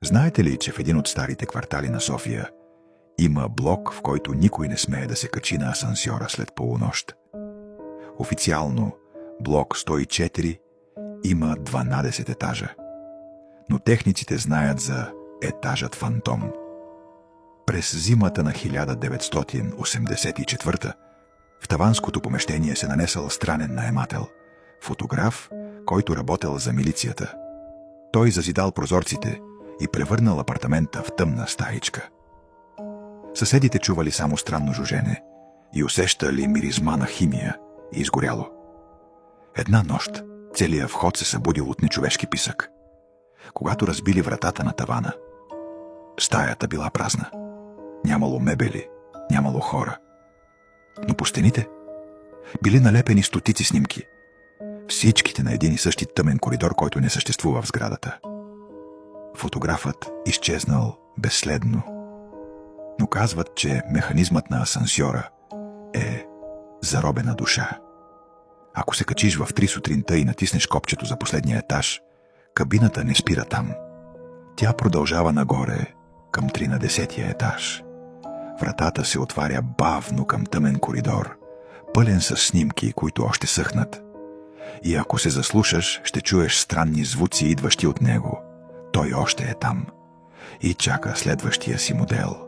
Знаете ли, че в един от старите квартали на София има блок, в който никой не смее да се качи на асансьора след полунощ? Официално блок 104 има 12 етажа, но техниците знаят за етажът фантом. През зимата на 1984 в таванското помещение се нанесъл странен наемател, фотограф, който работел за милицията. Той зазидал прозорците и превърнал апартамента в тъмна стаичка. Съседите чували само странно жужене и усещали миризма на химия и изгоряло. Една нощ целият вход се събудил от нечовешки писък. Когато разбили вратата на тавана, стаята била празна. Нямало мебели, нямало хора. Но по стените били налепени стотици снимки. Всичките на един и същи тъмен коридор, който не съществува в сградата. Фотографът изчезнал безследно. Но казват, че механизмът на асансьора е заробена душа. Ако се качиш в 3 сутринта и натиснеш копчето за последния етаж, кабината не спира там. Тя продължава нагоре към 13-тия етаж. Вратата се отваря бавно към тъмен коридор, пълен с снимки, които още съхнат. И ако се заслушаш, ще чуеш странни звуци, идващи от него. Той още е там и чака следващия си модел.